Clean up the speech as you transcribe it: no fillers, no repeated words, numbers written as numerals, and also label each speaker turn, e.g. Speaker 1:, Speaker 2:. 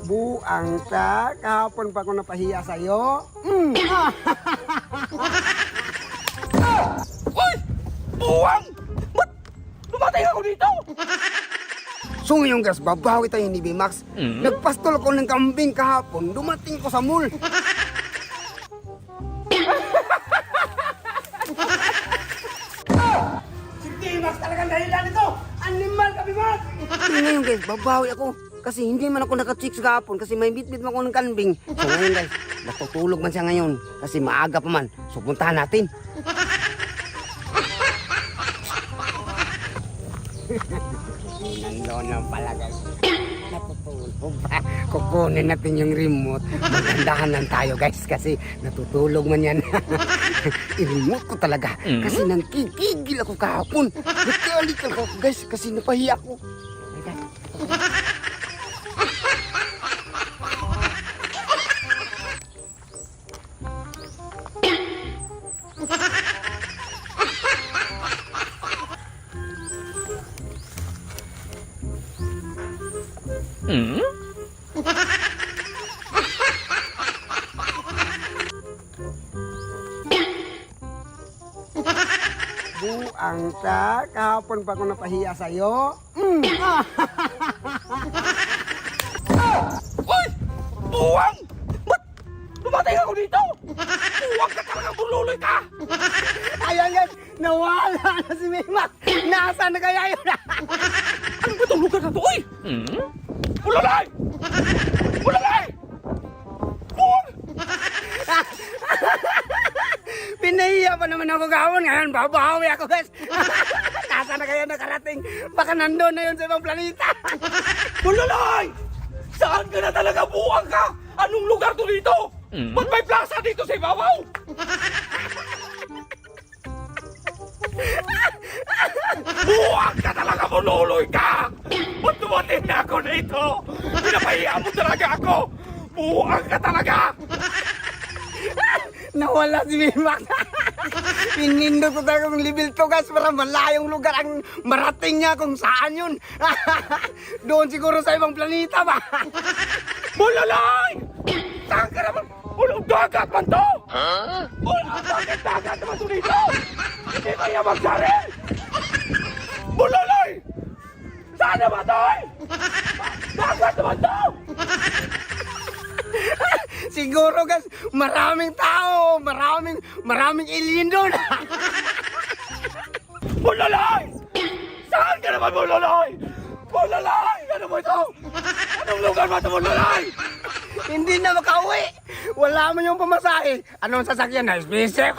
Speaker 1: Buang ka, kahapon pa ako napahiya sa'yo.
Speaker 2: Uy! Buwang! Ba't lumatay ako dito?
Speaker 1: So ngayon guys, babawi tayo ni B-Max. Nagpastol ko ng kambing kahapon, dumating ko sa mall. Si B-Max talagang dahilan ito! Animal ka, B-Max! Ngayon guys, babawi ako. Kasi hindi man ako naka-chicks kahapon kasi may bit-bit man ako ng kambing. So ngayon guys, natutulog man siya ngayon kasi maaga pa man. So puntahan natin. Nandoon lang pala guys. Natutulog pa. Kukunin natin yung remote. Magandahan lang tayo guys kasi natutulog man yan. I-remote ko talaga kasi nangkikigil ako kahapon. Nagkalit ako guys kasi napahiya ako. Buang ka, kahapon pa ako napahiya sa'yo.
Speaker 2: Uy! Buwang! Ba't lumatay ako dito? Buwang ka talaga, bululoy ka!
Speaker 1: Ayan guys, nawala na si Mimak. Nasaan na kaya yun?
Speaker 2: Ano ba itong lugar na to? Uy! Bulalay! Bulalay! Buwang!
Speaker 1: Pinahiya pa naman ako kahapon. Ngayon, babawi ako guys. Nasaan na kaya nakarating? Baka nandun na yun sa ibang planeta.
Speaker 2: Bulalay! Saan ka na talaga, buwang ka? Anong lugar to dito? Ba't may plaza dito sa ibabaw? Buwang ka talaga, bululoy ka! Ba't dumating na ako dito? Pinapahiya mo talaga ako! Buwang ka talaga!
Speaker 1: Nawala si Mimak. Pinindot ko talaga ng level 2 guys para malayong lugar ang marating niya kung saan yun. Doon siguro sa ibang planeta ba?
Speaker 2: Bulalay! Saan ka naman? Walang dagat man to! Bakit dagat naman to dito? Hindi kaya magsari! Bulalay! Saan naman to? Dagat naman to!
Speaker 1: Siguro guys, maraming tao, maraming alien doon.
Speaker 2: Bulalay! Saan ka naman, Bulalay? Bulalay! Ano mo ito? Anong lugar ba ito, Bulalay?
Speaker 1: Hindi na makauwi. Wala man yung pamasahe. Anong sasakyan na? SpaceX.